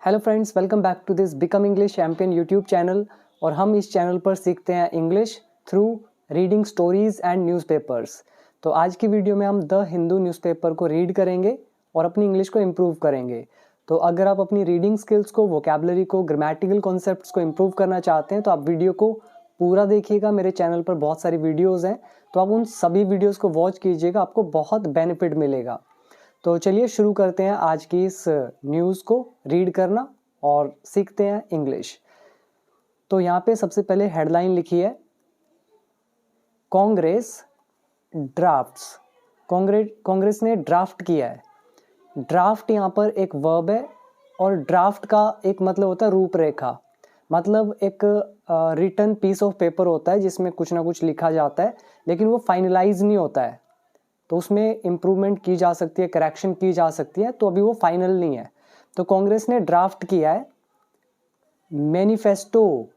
Hello friends, welcome back to this become English champion YouTube channel. और हम इस channel पर सीखते हैं English through reading stories and newspapers. तो आज की वीडियो में हम द हिंदू न्यूज़पेपर को रीड करेंगे और अपनी इंग्लिश को इम्प्रूव करेंगे। तो अगर आप अपनी रीडिंग स्किल्स को, वोकैबुलरी को, ग्रामेटिकल कॉन्सेप्ट्स को इम्प्रूव करना चाहते हैं तो आप वीडियो को पूरा देखिएगा। मेरे चैनल पर बहुत सारी वीडियोज़ हैं, तो आप उन सभी वीडियोज़ को वॉच कीजिएगा, आपको बहुत बेनिफिट मिलेगा। तो चलिए शुरू करते हैं आज की इस न्यूज़ को रीड करना और सीखते हैं इंग्लिश। तो यहाँ पे सबसे पहले हेडलाइन लिखी है, कांग्रेस ड्राफ्ट्स। कांग्रेस ने ड्राफ्ट किया है। ड्राफ्ट यहाँ पर एक वर्ब है और ड्राफ्ट का एक मतलब होता है रूपरेखा, मतलब एक रिटन पीस ऑफ पेपर होता है जिसमें कुछ ना कुछ लिखा जाता है, लेकिन वो फाइनलाइज नहीं होता है, तो उसमें इम्प्रूवमेंट की जा सकती है, करेक्शन की जा सकती है, तो अभी वो फाइनल नहीं है। तो कांग्रेस ने ड्राफ्ट किया है। मैनिफेस्टो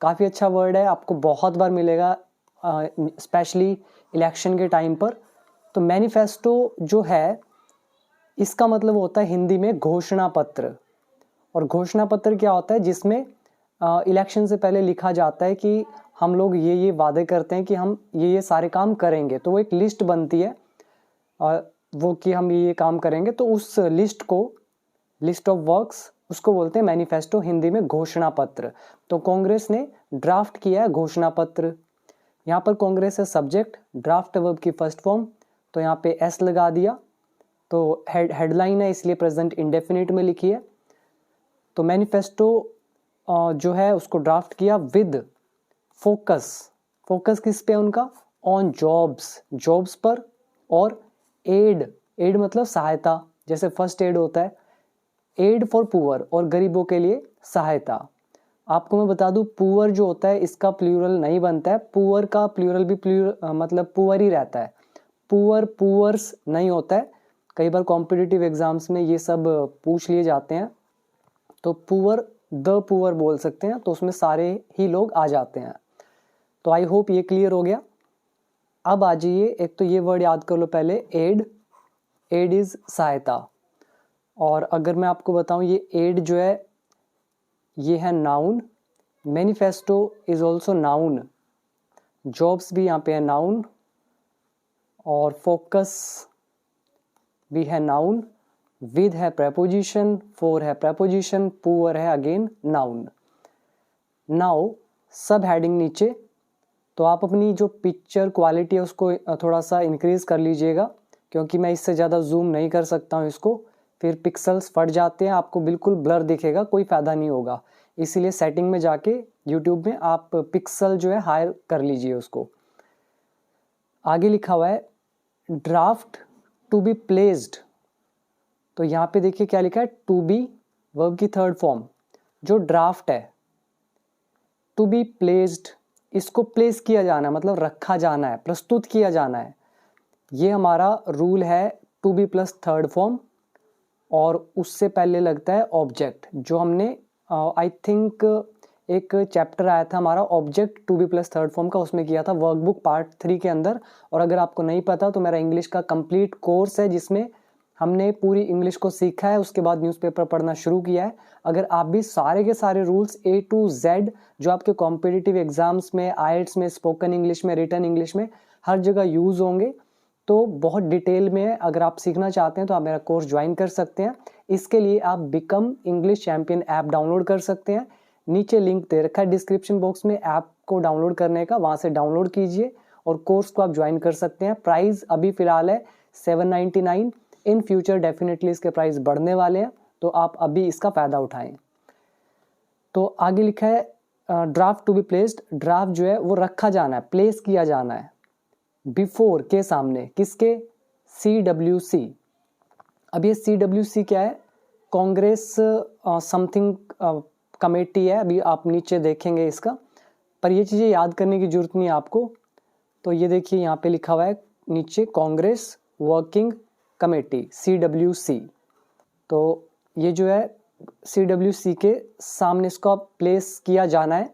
काफ़ी अच्छा वर्ड है, आपको बहुत बार मिलेगा स्पेशली इलेक्शन के टाइम पर। तो मैनिफेस्टो जो है इसका मतलब होता है हिंदी में घोषणा पत्र। और घोषणा पत्र क्या होता है, जिसमें इलेक्शन से पहले लिखा जाता है कि हम लोग ये वादे करते हैं कि हम ये सारे काम करेंगे। तो वो एक लिस्ट बनती है वो कि हम ये काम करेंगे, तो उस लिस्ट को, लिस्ट ऑफ वर्क्स, उसको बोलते हैं मैनिफेस्टो, हिंदी में घोषणा पत्र। तो कांग्रेस ने ड्राफ्ट किया है घोषणा पत्र। यहाँ पर कांग्रेस है सब्जेक्ट, ड्राफ्ट वर्ब की फर्स्ट फॉर्म, तो यहाँ पे एस लगा दिया। तो हेडलाइन है इसलिए प्रेजेंट इंडेफिनिट में लिखी है। तो मैनिफेस्टो जो है उसको ड्राफ्ट किया विद फोकस किस पे उनका, ऑन जॉब्स पर, और एड मतलब सहायता, जैसे फर्स्ट एड होता है, एड फॉर पुअर, और गरीबों के लिए सहायता। आपको मैं बता दूं, पुअर जो होता है इसका प्लूरल नहीं बनता है, पुअर का प्लूरल भी मतलब पुअर ही रहता है, पुअर्स नहीं होता है। कई बार कॉम्पिटिटिव एग्जाम्स में ये सब पूछ लिए जाते हैं, तो द पुअर बोल सकते हैं, तो उसमें सारे ही लोग आ जाते हैं। तो आई होप ये क्लियर हो गया। अब आ जाइए, एक तो ये वर्ड याद कर लो पहले, एड इज सहायता। और अगर मैं आपको बताऊं, ये एड जो है ये है noun, manifesto is also noun, jobs भी यहाँ पे है नाउन, और फोकस भी है नाउन, विद है प्रेपोजिशन, फॉर है प्रेपोजिशन, पुअर है अगेन नाउन। नाउ सब हेडिंग नीचे, तो आप अपनी जो पिक्चर क्वालिटी है उसको थोड़ा सा इंक्रीज कर लीजिएगा, क्योंकि मैं इससे ज़्यादा जूम नहीं कर सकता हूँ इसको, फिर पिक्सल्स फट जाते हैं, आपको बिल्कुल ब्लर दिखेगा, कोई फ़ायदा नहीं होगा। इसीलिए सेटिंग में जाके यूट्यूब में आप पिक्सल जो है हायर कर लीजिए उसको। आगे लिखा हुआ है ड्राफ्ट टू बी प्लेस्ड। तो यहाँ पे देखिए क्या लिखा है, टू बी वर्ब की थर्ड फॉर्म, जो ड्राफ्ट है टू बी प्लेस्ड, इसको प्लेस किया जाना है, मतलब रखा जाना है, प्रस्तुत किया जाना है। ये हमारा रूल है to be plus third form, और उससे पहले लगता है ऑब्जेक्ट, जो हमने आई थिंक एक चैप्टर आया था हमारा object to be plus third form का, उसमें किया था वर्कबुक पार्ट 3 के अंदर। और अगर आपको नहीं पता तो मेरा इंग्लिश का कंप्लीट कोर्स है जिसमें हमने पूरी इंग्लिश को सीखा है, उसके बाद न्यूज़पेपर पढ़ना शुरू किया है। अगर आप भी सारे के सारे रूल्स A to Z जो आपके कॉम्पिटिटिव एग्जाम्स में, आईएलटीएस में, स्पोकन इंग्लिश में, रिटन इंग्लिश में हर जगह यूज़ होंगे, तो बहुत डिटेल में अगर आप सीखना चाहते हैं तो आप मेरा कोर्स ज्वाइन कर सकते हैं। इसके लिए आप become English champion app download कर सकते हैं, नीचे लिंक दे रखा है डिस्क्रिप्शन बॉक्स में ऐप को डाउनलोड करने का, वहाँ से डाउनलोड कीजिए और कोर्स को आप ज्वाइन कर सकते हैं। प्राइस अभी फ़िलहाल है 799, इन फ्यूचर डेफिनेटली इसके प्राइस बढ़ने वाले हैं, तो आप अभी इसका फ़ायदा उठाएं। तो आगे लिखा है draft to be placed, draft जो है वो रखा जाना है, प्लेस किया जाना है बिफोर के सामने, किसके, CWC। अब ये CWC क्या है, कांग्रेस समथिंग कमेटी है, अभी आप नीचे देखेंगे इसका, पर ये चीज़ें याद करने की जरूरत नहीं है आपको। तो ये देखिए यहाँ पे लिखा हुआ है नीचे, कांग्रेस वर्किंग कमेटी, CWC। तो ये जो है CWC के सामने इसको प्लेस किया जाना है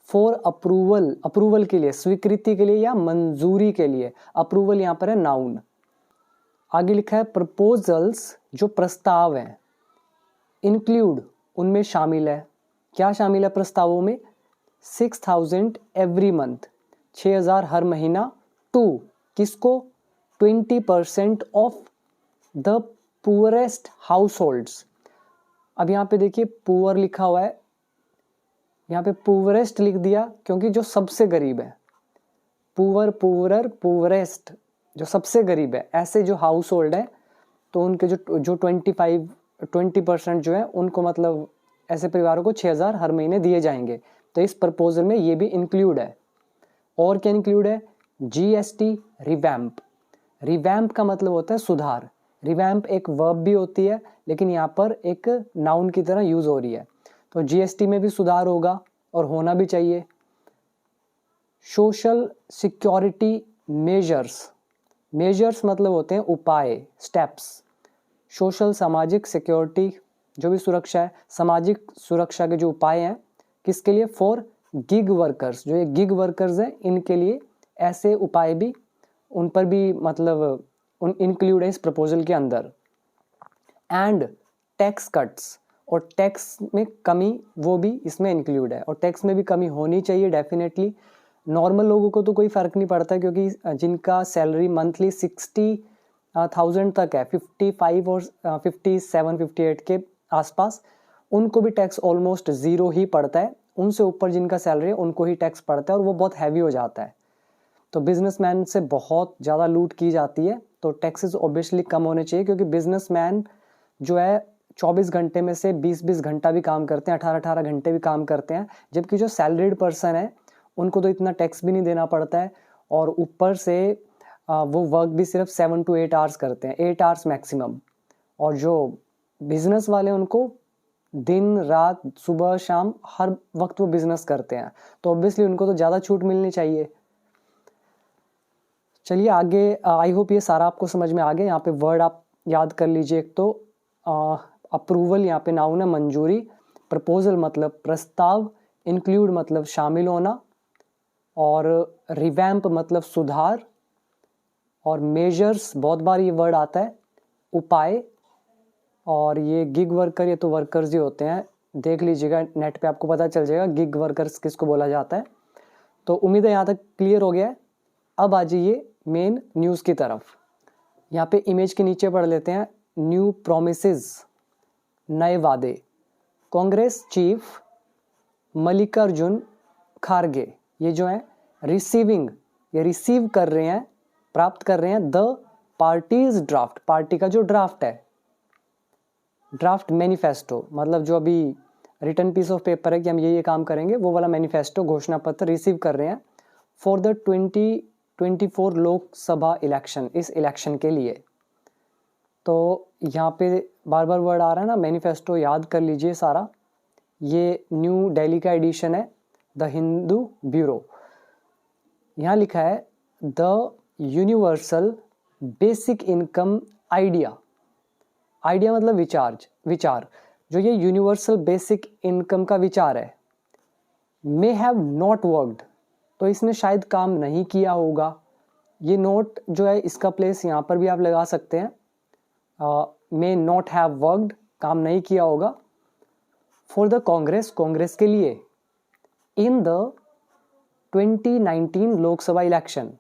फॉर अप्रूवल के लिए, स्वीकृति के लिए या मंजूरी के लिए। अप्रूवल यहाँ पर है नाउन। आगे लिखा है प्रपोजल्स, जो प्रस्ताव हैं, इंक्लूड उनमें शामिल है, क्या शामिल है प्रस्तावों में? 6,000 एवरी मंथ, 6,000 हर महीना, टू किसको? 20% of the poorest house holds. अब यहाँ पे देखिए पुअर लिखा हुआ है, यहाँ पे पुअरेस्ट लिख दिया क्योंकि जो सबसे गरीब है, पुअर, पुअरर, पुअरेस्ट, जो सबसे गरीब है, ऐसे जो हाउस होल्ड है तो उनके जो 20% जो है उनको, मतलब ऐसे परिवारों को 6,000 हर महीने दिए जाएंगे। तो इस प्रपोजल में ये भी इंक्लूड है। और क्या इंक्लूड है? GST revamp. रिवैम्प का मतलब होता है सुधार। रिवैम्प एक वर्ब भी होती है, लेकिन यहाँ पर एक नाउन की तरह यूज हो रही है। तो जीएसटी में भी सुधार होगा और होना भी चाहिए। सोशल सिक्योरिटी मेजर्स, मेजर्स मतलब होते हैं उपाय, स्टेप्स। सोशल सामाजिक, सिक्योरिटी जो भी सुरक्षा है, सामाजिक सुरक्षा के जो उपाय हैं, किसके लिए? फॉर गिग वर्कर्स, जो ये गिग वर्कर्स हैं इनके लिए ऐसे उपाय भी, उन पर भी मतलब इंक्लूड है इस प्रपोजल के अंदर। एंड टैक्स कट्स, और टैक्स में कमी वो भी इसमें इंक्लूड है, और टैक्स में भी कमी होनी चाहिए डेफिनेटली। नॉर्मल लोगों को तो कोई फ़र्क नहीं पड़ता क्योंकि जिनका सैलरी मंथली 60,000 तक है, 55 और 57, 58 के आसपास, उनको भी टैक्स ऑलमोस्ट ज़ीरो ही पड़ता है। उनसे ऊपर जिनका सैलरी है उनको ही टैक्स पड़ता है और वो बहुत हैवी हो जाता है। तो बिजनेसमैन से बहुत ज़्यादा लूट की जाती है, तो टैक्सेस ऑब्वियसली कम होने चाहिए क्योंकि बिजनेसमैन जो है 24 घंटे में से 20-20 घंटा भी काम करते हैं, 18-18 घंटे भी काम करते हैं, जबकि जो सैलरीड पर्सन है उनको तो इतना टैक्स भी नहीं देना पड़ता है, और ऊपर से वो वर्क भी सिर्फ 7 to 8 आवर्स करते हैं, 8 आवर्स मैक्सिमम। और जो बिजनेस वाले उनको दिन रात, सुबह शाम, हर वक्त वो बिजनेस करते हैं, तो ऑब्वियसली उनको तो ज़्यादा छूट मिलनी चाहिए। चलिए आगे, आई होप ये सारा आपको समझ में आ गया। यहाँ पे वर्ड आप याद कर लीजिए। एक तो अप्रूवल, यहाँ पे नाउन है, मंजूरी। प्रपोजल मतलब प्रस्ताव। इंक्लूड मतलब शामिल होना। और रिवैम्प मतलब सुधार। और मेजर्स, बहुत बार ये वर्ड आता है, उपाय। और ये गिग वर्कर, ये तो वर्कर्स ही होते हैं, देख लीजिएगा नेट पे आपको पता चल जाएगा गिग वर्कर्स किसको बोला जाता है। तो उम्मीद है यहाँ तक क्लियर हो गया है। अब आ जाइए मेन न्यूज़ की तरफ। यहाँ पे इमेज के नीचे पढ़ लेते हैं, न्यू प्रोमिसेस, नए वादे। कांग्रेस चीफ मल्लिकार्जुन खारगे, ये जो है रिसीविंग, ये रिसीव कर रहे हैं, प्राप्त कर रहे हैं द पार्टीज ड्राफ्ट, पार्टी का जो ड्राफ्ट है, ड्राफ्ट मैनिफेस्टो, मतलब जो अभी रिटन पीस ऑफ पेपर है कि हम ये काम करेंगे, वो वाला मैनिफेस्टो, घोषणा पत्र रिसीव कर रहे हैं फॉर द 2024 लोकसभा इलेक्शन, इस इलेक्शन के लिए। तो यहाँ पे बार बार वर्ड आ रहा है ना, मैनिफेस्टो याद कर लीजिए सारा। ये न्यू दिल्ली का एडिशन है, द हिंदू ब्यूरो। यहाँ लिखा है the universal basic income idea. Idea मतलब विचार। जो ये यूनिवर्सल बेसिक इनकम का विचार है, मे हैव नॉट वर्कड, तो इसने शायद काम नहीं किया होगा। ये नोट जो है इसका प्लेस यहाँ पर भी आप लगा सकते हैं, मे नॉट हैव वर्कड, काम नहीं किया होगा। फॉर द कांग्रेस, कांग्रेस के लिए, इन द 2019 लोकसभा इलेक्शन।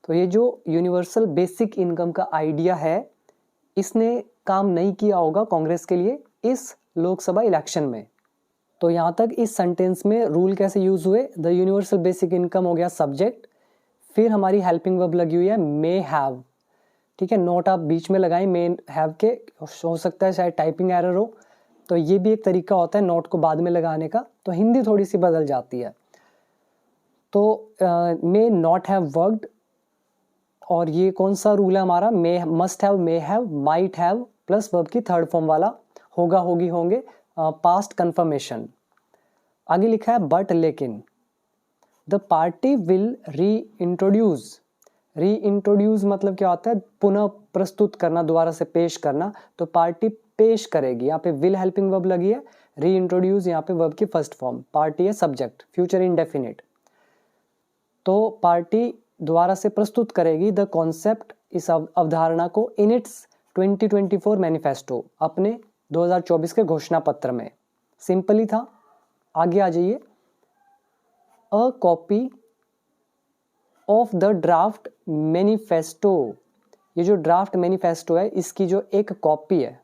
तो ये जो यूनिवर्सल बेसिक इनकम का आइडिया है, इसने काम नहीं किया होगा कांग्रेस के लिए इस लोकसभा इलेक्शन में। तो यहाँ तक इस सेंटेंस में रूल कैसे यूज हुए, द यूनिवर्सल बेसिक इनकम हो गया सब्जेक्ट, फिर हमारी हेल्पिंग वर्ब लगी हुई है मे हैव, ठीक है। नोट आप बीच में लगाएं मे हैव के, हो सकता है शायद टाइपिंग एरर हो, तो ये भी एक तरीका होता है नोट को बाद में लगाने का, तो हिंदी थोड़ी सी बदल जाती है। तो मे नॉट हैव वर्कड, और ये कौन सा रूल है हमारा, may must have, may have, might have plus verb की थर्ड फॉर्म वाला, होगा, होगी, होंगे, पास्ट कंफर्मेशन। आगे लिखा है बट लेकिन, द पार्टी विल री इंट्रोड्यूस मतलब क्या होता है, पुनः प्रस्तुत करना, दोबारा से पेश करना, तो पार्टी पेश करेगी। यहाँ पे विल हेल्पिंग वर्ब लगी है, री इंट्रोड्यूस यहाँ पे वर्ब की फर्स्ट फॉर्म, पार्टी है सब्जेक्ट, फ्यूचर इंडेफिनिट। तो पार्टी दोबारा से प्रस्तुत करेगी द कॉन्सेप्ट, इस अवधारणा को, इन इट्स 2024 मैनिफेस्टो, अपने 2024 के घोषणा पत्र में। सिंपल ही था। आगे आ जाइए, a copy of the draft manifesto, ये जो ड्राफ्ट मैनिफेस्टो है इसकी जो एक कॉपी है,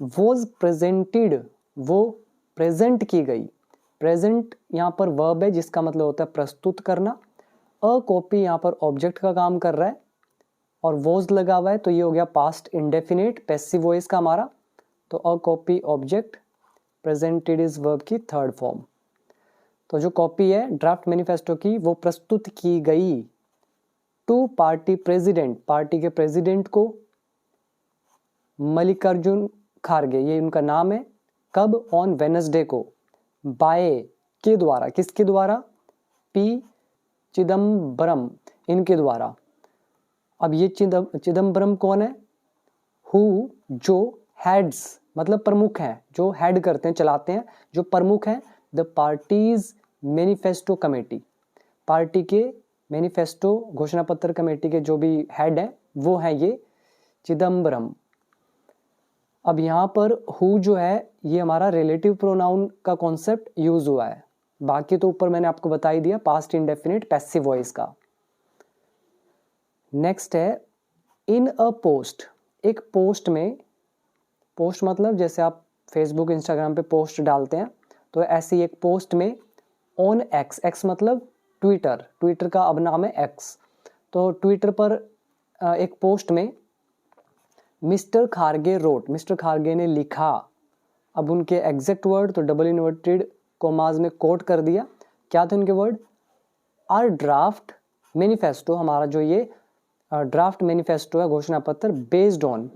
वॉज प्रेजेंटेड, वो प्रेजेंट की गई। प्रेजेंट यहाँ पर वर्ब है जिसका मतलब होता है प्रस्तुत करना। अ कॉपी यहाँ पर ऑब्जेक्ट का काम कर रहा है और वॉज लगा हुआ है तो ये हो गया पास्ट इंडेफिनिट पैसिव वॉइस का हमारा। तो a copy object, presented is verb की थर्ड फॉर्म। तो जो कॉपी है ड्राफ्ट मैनिफेस्टो की वो प्रस्तुत की गई टू पार्टी प्रेसिडेंट, पार्टी के प्रेसिडेंट को, मल्लिकार्जुन खारगे ये उनका नाम है। कब? ऑन वेनसडे को। बाय के द्वारा, किसके द्वारा? पी चिदम्बरम, इनके द्वारा। अब ये चिदम्बरम कौन है? हु, जो हेड्स मतलब प्रमुख हैं, जो हेड करते हैं, चलाते हैं, जो प्रमुख हैं the parties manifesto committee, party के मैनिफेस्टो घोषणा पत्र कमेटी के जो भी हेड है वो है ये चिदम्बरम। अब यहाँ पर हु जो है ये हमारा रिलेटिव प्रोनाउन का कॉन्सेप्ट यूज हुआ है, बाकी तो ऊपर मैंने आपको बता ही दिया पास्ट इंडेफिनिट पैसिव वॉइस का। नेक्स्ट है इन अ पोस्ट, एक पोस्ट में, पोस्ट मतलब जैसे आप फेसबुक इंस्टाग्राम पे पोस्ट डालते हैं तो ऐसी एक पोस्ट में ऑन एक्स, एक्स मतलब ट्विटर, ट्विटर का अब नाम है एक्स। तो ट्विटर पर एक पोस्ट में mister Kharge wrote, mister Kharge ने लिखा। अब उनके एग्जैक्ट वर्ड तो डबल इन्वर्टेड कोमाज में कोट कर दिया। क्या थे उनके वर्ड? आर ड्राफ्ट मैनिफेस्टो, हमारा जो ये ड्राफ्ट मैनिफेस्टो है घोषणा पत्र, बेस्ड ऑन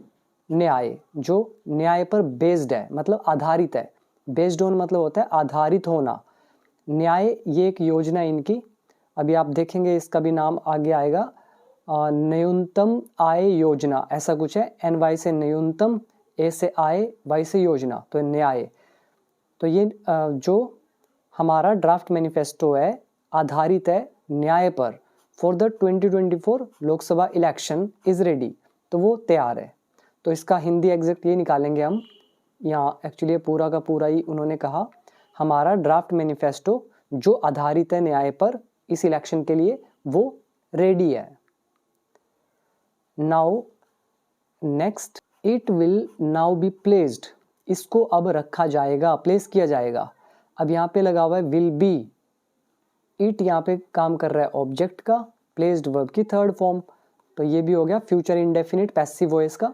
न्याय, जो न्याय पर बेस्ड है मतलब आधारित है। बेस्ड ऑन मतलब होता है आधारित होना। न्याय ये एक योजना इनकी, अभी आप देखेंगे इसका भी नाम आगे आएगा, न्यूनतम आय योजना ऐसा कुछ है। एन वाई से न्यूनतम, ए से आय, वाई से योजना, तो न्याय। तो ये जो हमारा ड्राफ्ट मैनिफेस्टो है आधारित है न्याय पर। For the 2024 Lok Sabha election is ready, तो वो तैयार है। तो इसका हिंदी एग्जैक्ट ये निकालेंगे हम, यहाँ एक्चुअली पूरा का पूरा ही उन्होंने कहा हमारा ड्राफ्ट मैनिफेस्टो जो आधारित है न्याय पर इस इलेक्शन के लिए वो रेडी है। Now next, it will now be placed, इसको अब रखा जाएगा, प्लेस किया जाएगा। अब यहाँ पे लगा हुआ है विल बी, इट यहाँ पे काम कर रहा है ऑब्जेक्ट का, प्लेस्ड वर्ब की थर्ड फॉर्म, तो ये भी हो गया फ्यूचर इंडेफिनिट पैसिव वॉइस का।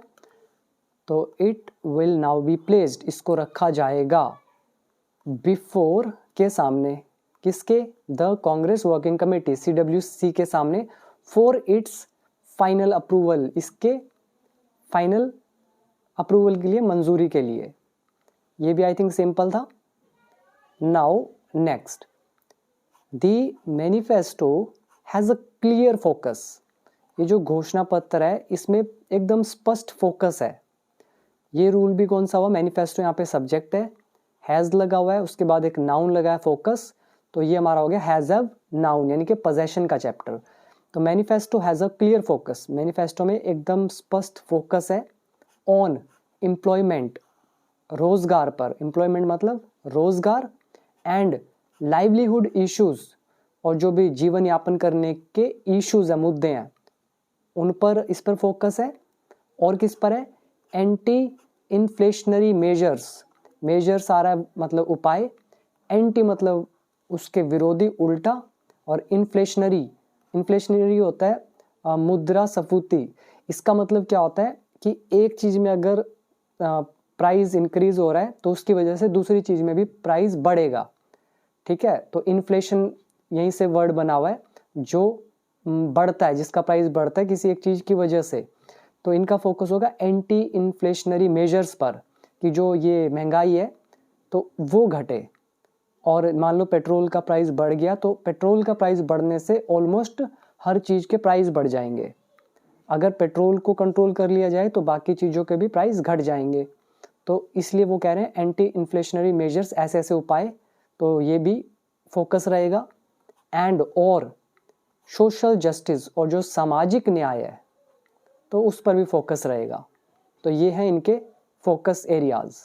तो it will now be placed, इसको रखा जाएगा बिफोर के सामने, किसके? The Congress working committee CWC के सामने, फॉर इट्स फाइनल अप्रूवल, इसके फाइनल अप्रूवल के लिए, मंजूरी के लिए। ये भी आई थिंक सिंपल था। Now next, the manifesto has a clear focus, ये जो घोषणा पत्र है इसमें एकदम स्पष्ट फोकस है। ये रूल भी कौन सा हुआ? मैनिफेस्टो यहाँ पे सब्जेक्ट है, हैज लगा हुआ है, उसके बाद एक नाउन लगा है फोकस, तो ये हमारा हो गया हैज अ नाउन यानी कि पोजेशन का चैप्टर। तो manifesto has a clear focus, manifesto में एकदम स्पष्ट फोकस है ऑन एम्प्लॉयमेंट, रोजगार पर, एम्प्लॉयमेंट मतलब रोजगार, एंड लाइवलीहुड इश्यूज, और जो भी जीवन यापन करने के इश्यूज है, मुद्दे हैं, उन पर, इस पर फोकस है। और किस पर है? एंटी इन्फ्लेशनरी मेजर्स, मेजर्स आ रहा है मतलब उपाय, एंटी मतलब उसके विरोधी, उल्टा, और इन्फ्लेशनरी, इन्फ्लेशनरी होता है मुद्रा स्फीति। इसका मतलब क्या होता है कि एक चीज में अगर प्राइस इंक्रीज हो रहा है तो उसकी वजह से दूसरी चीज में भी प्राइस बढ़ेगा, ठीक है। तो इन्फ्लेशन यहीं से वर्ड बना हुआ है, जो बढ़ता है, जिसका प्राइस बढ़ता है किसी एक चीज की वजह से। तो इनका फोकस होगा एंटी इन्फ्लेशनरी मेजर्स पर, कि जो ये महंगाई है तो वो घटे। और मान लो पेट्रोल का प्राइस बढ़ गया तो पेट्रोल का प्राइस बढ़ने से ऑलमोस्ट हर चीज के प्राइस बढ़ जाएंगे। अगर पेट्रोल को कंट्रोल कर लिया जाए तो बाकी चीजों के भी प्राइस घट जाएंगे। तो इसलिए वो कह रहे हैं एंटी इन्फ्लेशनरी मेजर्स, ऐसे ऐसे उपाय, तो ये भी फोकस रहेगा। एंड और सोशल जस्टिस, और जो सामाजिक न्याय है तो उस पर भी फोकस रहेगा। तो ये हैं इनके फोकस एरियाज।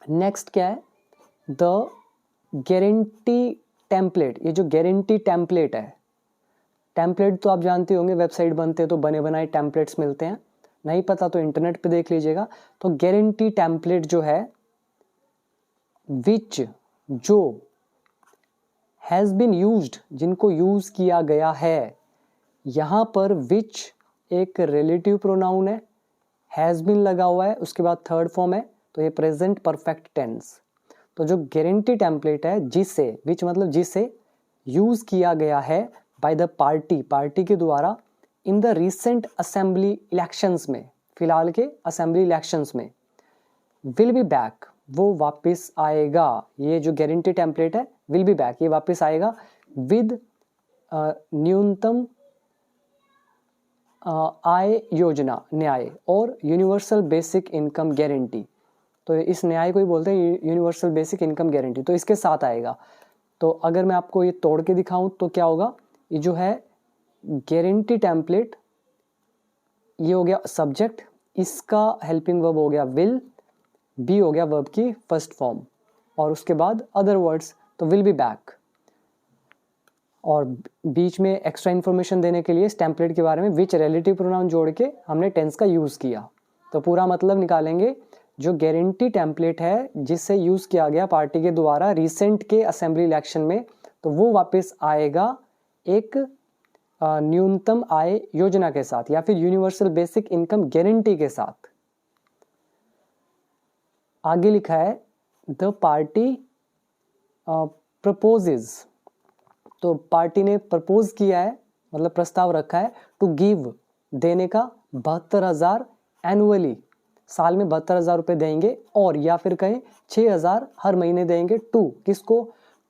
नेक्स्ट क्या है, द गारंटी टेम्पलेट। ये जो गारंटी टेम्पलेट है, टेम्पलेट तो आप जानते होंगे, वेबसाइट बनते हैं तो बने बनाए टेम्पलेट्स मिलते हैं, नहीं पता तो इंटरनेट पे देख लीजिएगा। तो गारंटी टेम्पलेट जो है, विच, जो, हैज़ बीन यूज्ड, जिनको यूज किया गया है। यहाँ पर विच एक रिलेटिव प्रोनाउन है, हैज़ बीन लगा हुआ है, उसके बाद थर्ड फॉर्म है, तो ये प्रेजेंट परफेक्ट टेंस। तो जो गारंटी टेम्पलेट है, जिसे, विच मतलब जिसे यूज किया गया है बाय द पार्टी, पार्टी के द्वारा, in the recent assembly elections में, फिलहाल के असेंबली इलेक्शंस में, विल बी बैक, वो वापस आएगा। ये जो गारंटी टेम्पलेट है, विल बी बैक, ये वापस आएगा विद न्यूनतम आय योजना, न्याय, और यूनिवर्सल बेसिक इनकम गारंटी। तो इस न्याय को ही बोलते हैं यूनिवर्सल बेसिक इनकम गारंटी, तो इसके साथ आएगा। तो अगर मैं आपको ये तोड़ के दिखाऊं तो क्या होगा, ये जो है गारंटी टेम्पलेट, ये हो गया सब्जेक्ट, इसका हेल्पिंग वर्ब हो गया विल, बी हो गया वर्ब की फर्स्ट फॉर्म, और उसके बाद अदर वर्ड्स, तो विल बी बैक। और बीच में एक्स्ट्रा इन्फॉर्मेशन देने के लिए इस टेम्पलेट के बारे में विच रिलेटिव प्रोनाउन जोड़ के हमने टेंस का यूज़ किया। तो पूरा मतलब निकालेंगे, जो गारंटी टेम्पलेट है जिससे यूज़ किया गया पार्टी के द्वारा रिसेंट के असेंबली इलेक्शन में, तो वो वापस आएगा एक न्यूनतम आय योजना के साथ, या फिर यूनिवर्सल बेसिक इनकम गारंटी के साथ। आगे लिखा है द पार्टी प्रपोजेज, तो पार्टी ने प्रपोज किया है, मतलब प्रस्ताव रखा है, टू गिव, देने का, 72,000 एनुअली, साल में 72,000 रुपये देंगे, और या फिर कहें 6,000 हर महीने देंगे, टू, किसको,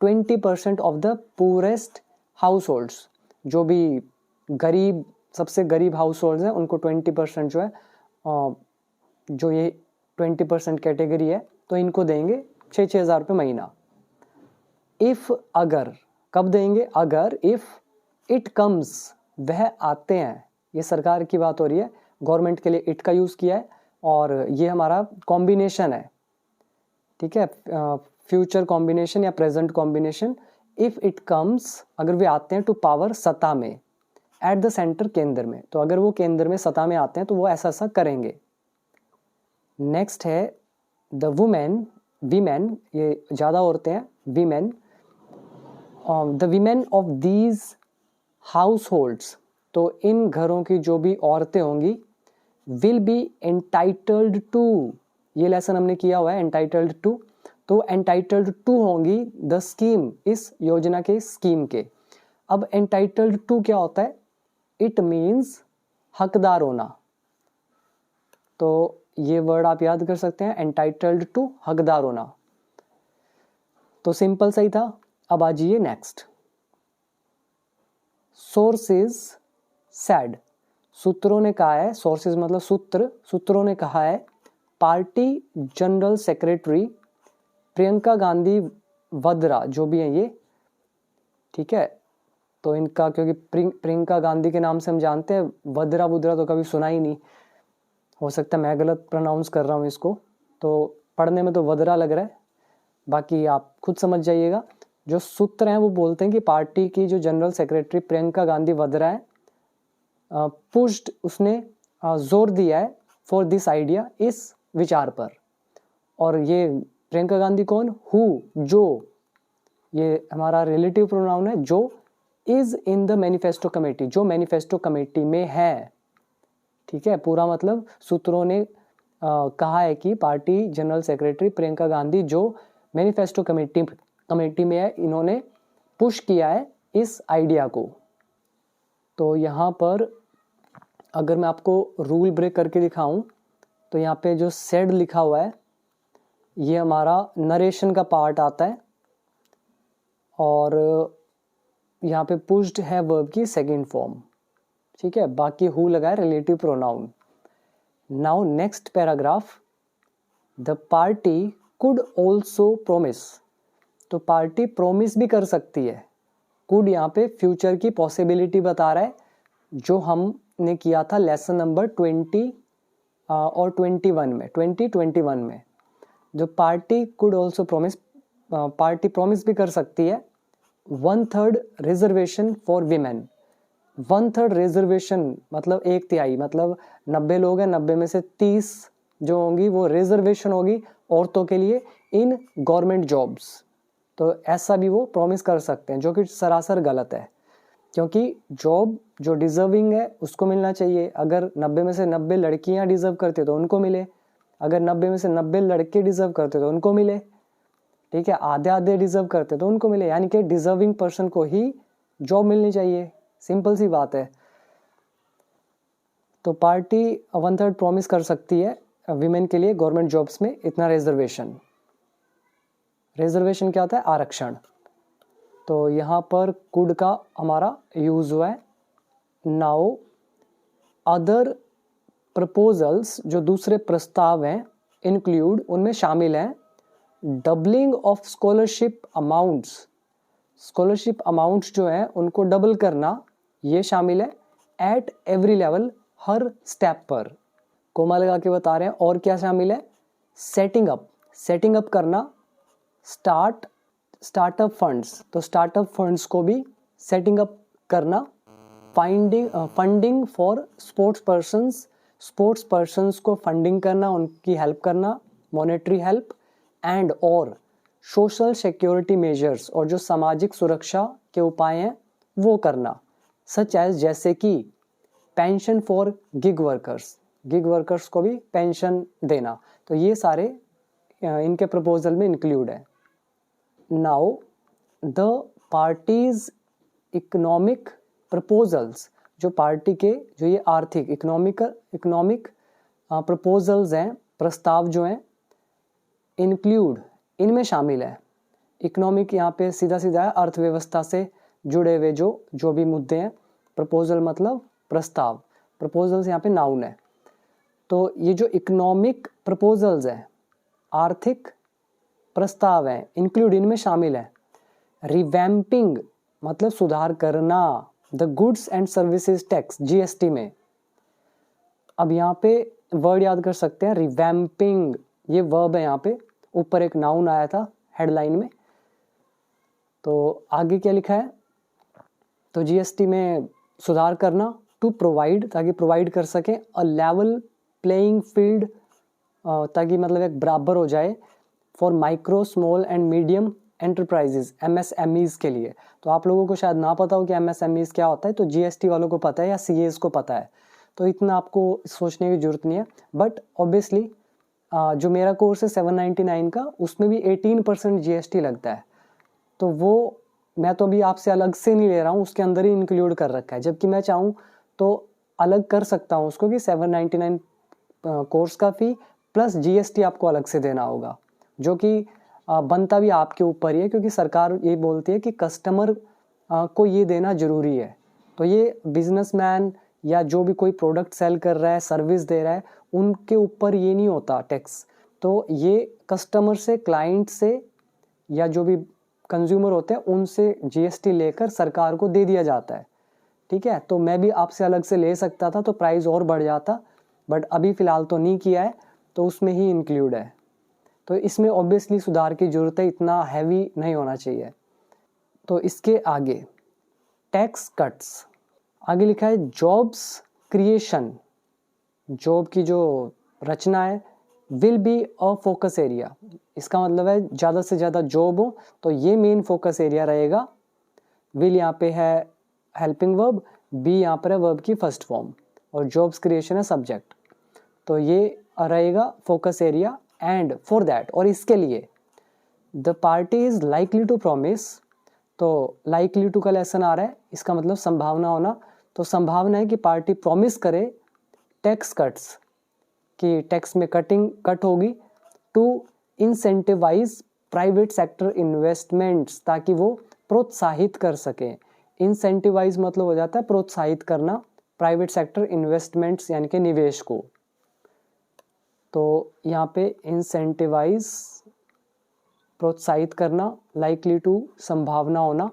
20% of the poorest house holds, जो भी गरीब, सबसे गरीब हाउस होल्ड्स हैं उनको 20% जो है, जो ये 20% कैटेगरी है, तो इनको देंगे 6,000 रुपये महीना। इफ़, अगर, कब देंगे, अगर, इफ़ इट कम्स, वह आते हैं, ये सरकार की बात हो रही है, गवर्नमेंट के लिए इट का यूज़ किया है, और ये हमारा कॉम्बिनेशन है, ठीक है, फ्यूचर कॉम्बिनेशन या present combination. If it comes, अगर वे आते हैं, टू पावर, सत्ता में, एट द सेंटर, केंद्र में, तो अगर वो केंद्र में, सत्ता में आते हैं तो वो ऐसा ऐसा करेंगे। नेक्स्ट है द वुमेन, वीमेन, ये ज़्यादा औरतें हैं, women, the women of these house holds, तो इन घरों की जो भी औरतें होंगी, विल बी एंटाइटल्ड टू, ये लेसन हमने किया हुआ है एंटाइटल्ड टू, तो एंटाइटल्ड टू होंगी द स्कीम, इस योजना के स्कीम के। अब एंटाइटल्ड टू क्या होता है, इट मीन्स हकदार होना, तो ये वर्ड आप याद कर सकते हैं, एंटाइटल्ड टू, हकदार होना। तो सिंपल सही था। अब आ जाइए नेक्स्ट, सोर्सेज सेड, सूत्रों ने कहा है, सोर्सेज मतलब सूत्र, सूत्रों ने कहा है, party general secretary Priyanka Gandhi Vadra, जो भी हैं ये, ठीक है, तो इनका, क्योंकि प्रियंका गांधी के नाम से हम जानते हैं, वद्रा वुद्रा तो कभी सुना ही नहीं, हो सकता है मैं गलत प्रोनाउंस कर रहा हूँ इसको, तो पढ़ने में तो वद्रा लग रहा है, बाकी आप खुद समझ जाइएगा। जो सूत्र हैं वो बोलते हैं कि पार्टी की जो जनरल सेक्रेटरी प्रियंका गांधी वद्रा है, पुश्ड, उसने जोर दिया है, फॉर दिस आइडिया, इस विचार पर। और ये प्रियंका गांधी कौन, हु, जो, ये हमारा रिलेटिव प्रोनाउन है, जो, is in the manifesto committee, जो मैनिफेस्टो कमेटी में है, ठीक है, पूरा मतलब सूत्रों ने कहा है कि party general secretary Priyanka Gandhi जो मैनिफेस्टो कमेटी में है, इन्होंने पुश किया है इस आइडिया को। तो यहाँ पर अगर मैं आपको रूल ब्रेक करके दिखाऊं, तो यहाँ पे जो सेड लिखा हुआ है, ये हमारा नरेशन का पार्ट आता है, और यहाँ पे पुश्ड है वर्ब की सेकंड फॉर्म, ठीक है, बाकी हु लगा है relative pronoun. Now next paragraph, the party could also promise, तो पार्टी प्रोमिस भी कर सकती है, कुड यहाँ पे फ्यूचर की पॉसिबिलिटी बता रहा है, जो हमने किया था लेसन नंबर 20 और 21 में, 2021 में। जो party could also promise, party promise भी कर सकती है 1/3 रिजर्वेशन फॉर वीमेन। 1/3 रिजर्वेशन मतलब 1/3, मतलब 90 लोग हैं, 90 में से 30 जो होंगी वो रिजर्वेशन होगी औरतों के लिए इन गवर्नमेंट जॉब्स। तो ऐसा भी वो प्रॉमिस कर सकते हैं, जो कि सरासर गलत है, क्योंकि जॉब जो डिजर्विंग है उसको मिलना चाहिए। अगर 90 में से 90 लड़कियां डिजर्व करती तो उनको मिले, अगर 90 में से 90 लड़के डिजर्व करते तो उनको मिले, ठीक है, आधे आधे डिजर्व करते तो उनको मिले, यानी कि डिजर्विंग पर्सन को ही जॉब मिलनी चाहिए, सिंपल सी बात है। तो पार्टी 1/3 प्रॉमिस कर सकती है विमेन के लिए गवर्नमेंट जॉब्स में इतना रिजर्वेशन। रिजर्वेशन क्या होता है? आरक्षण। तो यहाँ पर कुड का हमारा यूज हुआ है। नाउ अदर प्रपोजल्स, जो दूसरे प्रस्ताव हैं, इंक्लूड, उनमें शामिल हैं doubling of scholarship amounts. Scholarship amounts जो हैं उनको डबल करना, ये शामिल है at every level, her step पर। कोमा लगा के बता रहे हैं। और क्या शामिल है? सेटिंग अप करना स्टार्टअप फंड्स, तो स्टार्टअप फंड्स को भी सेटिंग अप करना। फंडिंग फॉर स्पोर्ट्स पर्सन्स को फंडिंग करना, उनकी हेल्प करना, मॉनेटरी हेल्प, एंड और सोशल सिक्योरिटी मेजर्स, और जो सामाजिक सुरक्षा के उपाय हैं वो करना, सच एज, जैसे कि पेंशन फॉर गिग वर्कर्स को भी पेंशन देना। तो ये सारे इनके प्रपोजल में इंक्लूड है। Now the parties economic proposals, जो पार्टी के जो ये आर्थिक इकोनॉमिक प्रपोजल्स हैं, प्रस्ताव जो हैं, इंक्लूड, इनमें शामिल है। इकोनॉमिक यहाँ पे सीधा है, अर्थव्यवस्था से जुड़े हुए जो भी मुद्दे हैं। प्रपोजल मतलब प्रस्ताव, प्रपोजल्स यहाँ पे नाउन है। तो ये जो इकोनॉमिक प्रपोजल्स हैं, आर्थिक प्रस्ताव हैं, इंक्लूड, इनमें शामिल है रिवैम्पिंग, मतलब सुधार करना, the goods and services tax, GST में। अब यहाँ पे वर्ड याद कर सकते हैं, रिवैम्पिंग, ये वर्ब है, यहाँ पे ऊपर एक नाउन आया था हेडलाइन में। तो आगे क्या लिखा है? तो जीएसटी में सुधार करना, टू प्रोवाइड, ताकि प्रोवाइड कर सकें अ लेवल प्लेइंग फील्ड, ताकि मतलब एक बराबर हो जाए, for micro small and medium enterprises, MSMEs के लिए। तो आप लोगों को शायद ना पता हो कि एमएसएमईज क्या होता है, तो जीएसटी वालों को पता है या सीएस को पता है, तो इतना आपको सोचने की जरूरत नहीं है। बट ऑब्वियसली जो मेरा कोर्स है 799 का, उसमें भी 18% जीएसटी लगता है, तो वो मैं तो अभी आपसे अलग से नहीं ले रहा हूँ, उसके अंदर ही इंक्लूड कर रखा है। जबकि मैं चाहूँ तो अलग कर सकता हूँ उसको, कि 799 कोर्स का फी प्लस जीएसटी आपको अलग से देना होगा, जो कि बनता भी आपके ऊपर ही है, क्योंकि सरकार ये बोलती है कि कस्टमर को ये देना जरूरी है। तो ये बिजनेसमैन या जो भी कोई प्रोडक्ट सेल कर रहा है, सर्विस दे रहा है, उनके ऊपर ये नहीं होता टैक्स। तो ये कस्टमर से, क्लाइंट से, या जो भी कंज्यूमर होते हैं उनसे जीएसटी लेकर सरकार को दे दिया जाता है, ठीक है। तो मैं भी आपसे अलग से ले सकता था, तो प्राइस और बढ़ जाता, बट अभी फ़िलहाल तो नहीं किया है, तो उसमें ही इंक्लूड है। तो इसमें ऑब्वियसली सुधार की ज़रूरत है, इतना हैवी नहीं होना चाहिए। तो इसके आगे टैक्स कट्स, आगे लिखा है जॉब्स क्रिएशन, जॉब की जो रचना है, will be a focus area. इसका मतलब है ज़्यादा से ज़्यादा जॉब हो, तो ये मेन फोकस एरिया रहेगा। विल यहाँ पे है हेल्पिंग वर्ब, बी यहाँ पर है वर्ब की फर्स्ट फॉर्म, और जॉब्स क्रिएशन है सब्जेक्ट, तो ये रहेगा focus area. And for that, और इसके लिए, the party is likely to promise, तो लाइकली टू का लेसन आ रहा है, इसका मतलब संभावना होना, तो संभावना है कि पार्टी प्रॉमिस करे टैक्स कट्स, कि टैक्स में कट होगी, to incentivise private sector investments, ताकि वो प्रोत्साहित कर सके। इंसेंटिवाइज मतलब हो जाता है प्रोत्साहित करना, प्राइवेट सेक्टर इन्वेस्टमेंट्स यानी कि निवेश को। तो यहाँ पे इंसेंटिवाइज प्रोत्साहित करना, लाइकली टू संभावना होना,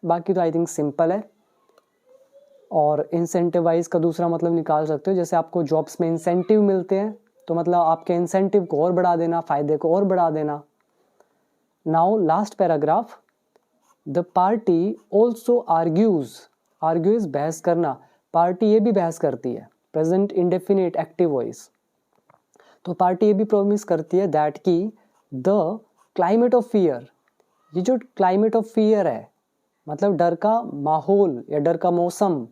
बाकी तो आई थिंक सिंपल है। और इंसेंटिवाइज का दूसरा मतलब निकाल सकते हो, जैसे आपको जॉब्स में इंसेंटिव मिलते हैं, तो मतलब आपके इंसेंटिव को और बढ़ा देना, फायदे को और बढ़ा देना। Now last paragraph, the party also argues, argues बहस करना, पार्टी ये भी बहस करती है, प्रेजेंट इंडेफिनिट एक्टिव वॉइस। तो पार्टी ये भी प्रॉमिस करती है दैट कि द क्लाइमेट ऑफ फियर, ये जो क्लाइमेट ऑफ फियर है मतलब डर का माहौल या डर का मौसम,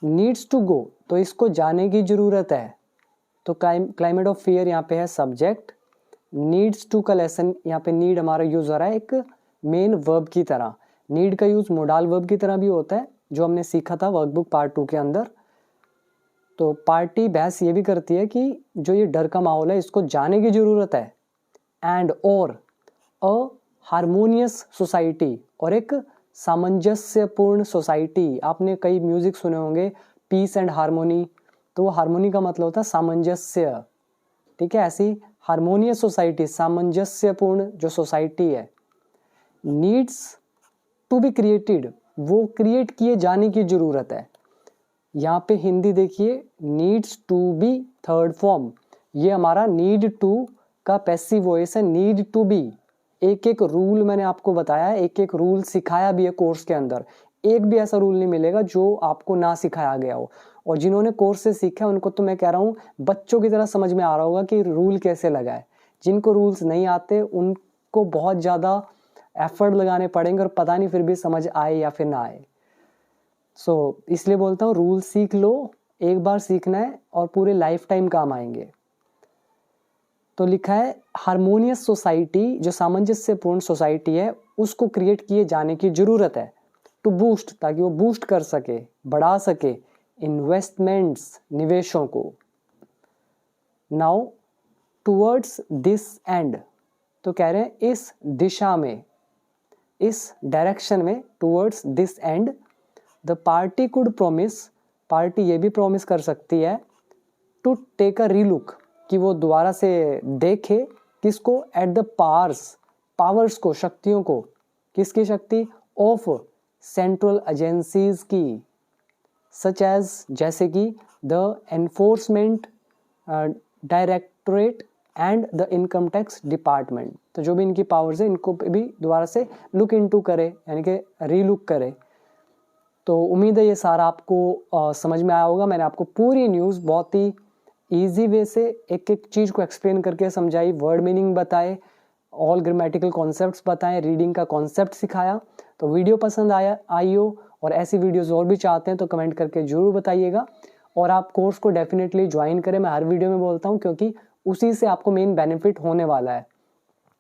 नीड्स टू गो, तो इसको जाने की जरूरत है। तो क्लाइमेट ऑफ फियर यहाँ पे है सब्जेक्ट, नीड्स टू का लेसन, यहाँ पे नीड हमारा यूज हो रहा है एक मेन वर्ब की तरह। नीड का यूज मोडाल वर्ब की तरह भी होता है जो हमने सीखा था वर्कबुक पार्ट 2 के अंदर। तो पार्टी बहस ये भी करती है कि जो ये डर का माहौल है इसको जाने की जरूरत है, एंड और अ हारमोनियस सोसाइटी, और एक सामंजस्यपूर्ण सोसाइटी। आपने कई म्यूजिक सुने होंगे पीस एंड हारमोनी, तो वो हारमोनी का मतलब होता है सामंजस्य, ठीक है। ऐसी हारमोनियस सोसाइटी, सामंजस्यपूर्ण जो सोसाइटी है, नीड्स टू बी क्रिएटेड, वो क्रिएट किए जाने की जरूरत है। यहाँ पे हिंदी देखिए, needs to be third form, ये हमारा नीड टू का पैसिव वॉइस है, नीड टू बी। एक एक रूल मैंने आपको बताया है, एक एक रूल सिखाया भी है कोर्स के अंदर, एक भी ऐसा रूल नहीं मिलेगा जो आपको ना सिखाया गया हो। और जिन्होंने कोर्स से सीखा है उनको तो मैं कह रहा हूँ बच्चों की तरह समझ में आ रहा होगा कि रूल कैसे लगाए। जिनको रूल्स नहीं आते उनको बहुत ज़्यादा एफर्ट लगाने पड़ेंगे और पता नहीं फिर भी समझ आए या फिर ना आए। सो इसलिए बोलता हूँ रूल सीख लो, एक बार सीखना है और पूरे लाइफ टाइम काम आएंगे। तो लिखा है हारमोनियस सोसाइटी, जो सामंजस्यपूर्ण सोसाइटी है उसको क्रिएट किए जाने की जरूरत है, टू बूस्ट, ताकि वो बूस्ट कर सके, बढ़ा सके इन्वेस्टमेंट्स, निवेशों को। नाउ टुवर्ड्स दिस एंड, तो कह रहे हैं इस दिशा में, इस डायरेक्शन में, towards this and the party could promise, party ये भी प्रॉमिस कर सकती है टू टेक अ रीलुक, कि वो दोबारा से देखे किसको, एट द पावर्स को, शक्तियों को, किसकी शक्ति, ऑफ सेंट्रल एजेंसीज की, सच एज, जैसे कि the enforcement directorate and the income tax department. तो जो भी इनकी पावर्स है इनको भी दोबारा से लुक इनटू करे, यानी कि रीलुक करे। तो उम्मीद है ये सारा आपको समझ में आया होगा। मैंने आपको पूरी न्यूज़ बहुत ही ईजी वे से एक एक चीज़ को एक्सप्लेन करके समझाई, वर्ड मीनिंग बताए, ऑल ग्रामेटिकल कॉन्सेप्ट्स बताएं, रीडिंग का कॉन्सेप्ट सिखाया। तो वीडियो पसंद आई हो और ऐसी वीडियोस और भी चाहते हैं तो कमेंट करके ज़रूर बताइएगा। और आप कोर्स को डेफिनेटली ज्वाइन करें, मैं हर वीडियो में बोलता हूँ, क्योंकि उसी से आपको मेन बेनिफिट होने वाला है।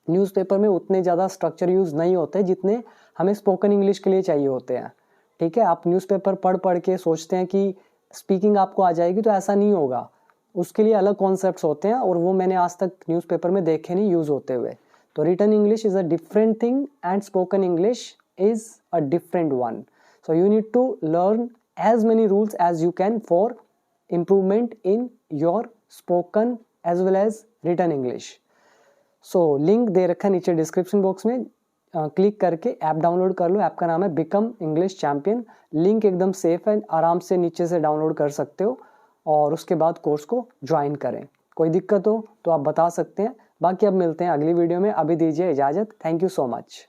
न्यूज़पेपर में उतने ज़्यादा स्ट्रक्चर यूज़ नहीं होते जितने हमें स्पोकन इंग्लिश के लिए चाहिए होते हैं, ठीक है। आप न्यूज़पेपर पढ़ के सोचते हैं कि स्पीकिंग आपको आ जाएगी, तो ऐसा नहीं होगा। उसके लिए अलग कॉन्सेप्ट्स होते हैं और वो मैंने आज तक न्यूज़पेपर में देखे नहीं यूज़ होते हुए। तो written English is a different thing and spoken English is a different one. So you need to learn as many rules as you can for improvement in your spoken as well as written English. So link दे रखा है नीचे description box में, click करके app download कर लो। App का नाम है बिकम इंग्लिश चैंपियन। लिंक एकदम सेफ है, आराम से नीचे से डाउनलोड कर सकते हो और उसके बाद कोर्स को ज्वाइन करें। कोई दिक्कत हो तो आप बता सकते हैं। बाकी अब मिलते हैं अगली वीडियो में, अभी दीजिए इजाज़त। Thank you so much.